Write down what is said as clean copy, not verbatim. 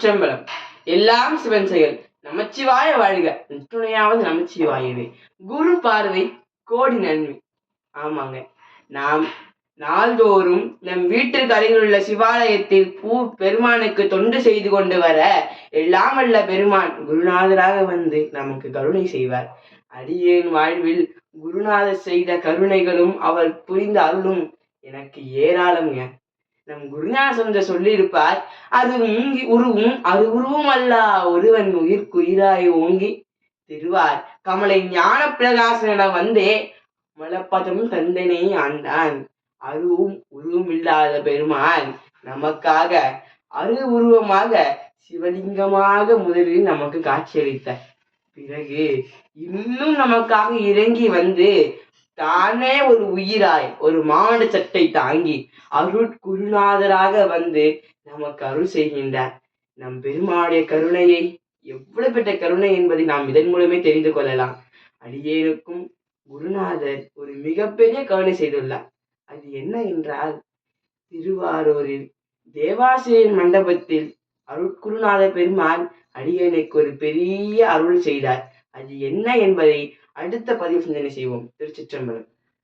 திருச்சிற்றம்பலம். எல்லாம் சிவன் செயல். நமச்சிவாய வாழ்க. துணையாவது நமச்சிவாயவே. குரு பார்வை கோடி நன்மை. ஆமாங்க, நாம் நாள்தோறும் நம் வீட்டிற்கு அருகில் உள்ள சிவாலயத்தில் பெருமானுக்கு தொண்டு செய்து கொண்டு வர எல்லாம் வல்ல பெருமான் குருநாதராக வந்து நமக்கு கருணை செய்வார். அடியேன் வாழ்வில் குருநாதர் செய்த கருணைகளும் அவர் புரிந்த அருளும் எனக்கு ஏராளம்ங்க. நம் குருஞான சொல்லியிருப்பார், அது உருவும் அது உருவும் அல்ல ஒருவன் உயிர்க்குயிராய் ஓங்கி திருவார் கமலை ஞான பிரகாசனிடம் வந்தே மலப்பதம் தந்தனை ஆண்டான். அருவும் உருவும் இல்லாத பெருமான் நமக்காக உருவமாக சிவலிங்கமாக முதலில் நமக்கு காட்சியளித்தார். பிறகு இன்னும் நமக்காக இறங்கி வந்து தானே ஒரு உயிராய் ஒரு மாட சட்டை தாங்கி குருநாதராக வந்து நமக்கு அருள் செய்கின்றார். நம் பெருமாளுடைய கருணையை, எவ்வளவு பெற்ற கருணை என்பதை நாம் இதன் மூலமே தெரிந்து கொள்ளலாம். அடியேனுக்கும் குருநாதர் ஒரு மிகப்பெரிய கருணை செய்துள்ளார். அது என்ன என்றால், திருவாரூரில் தேவாசிரியர் மண்டபத்தில் குருநாதர் பெருமான் அடியேனுக்கு ஒரு பெரிய அருள் செய்தார். அது என்ன என்பதை அடுத்த பதிவு சிந்தனை செய்வோம். திருச்சிற்றம்பலம்.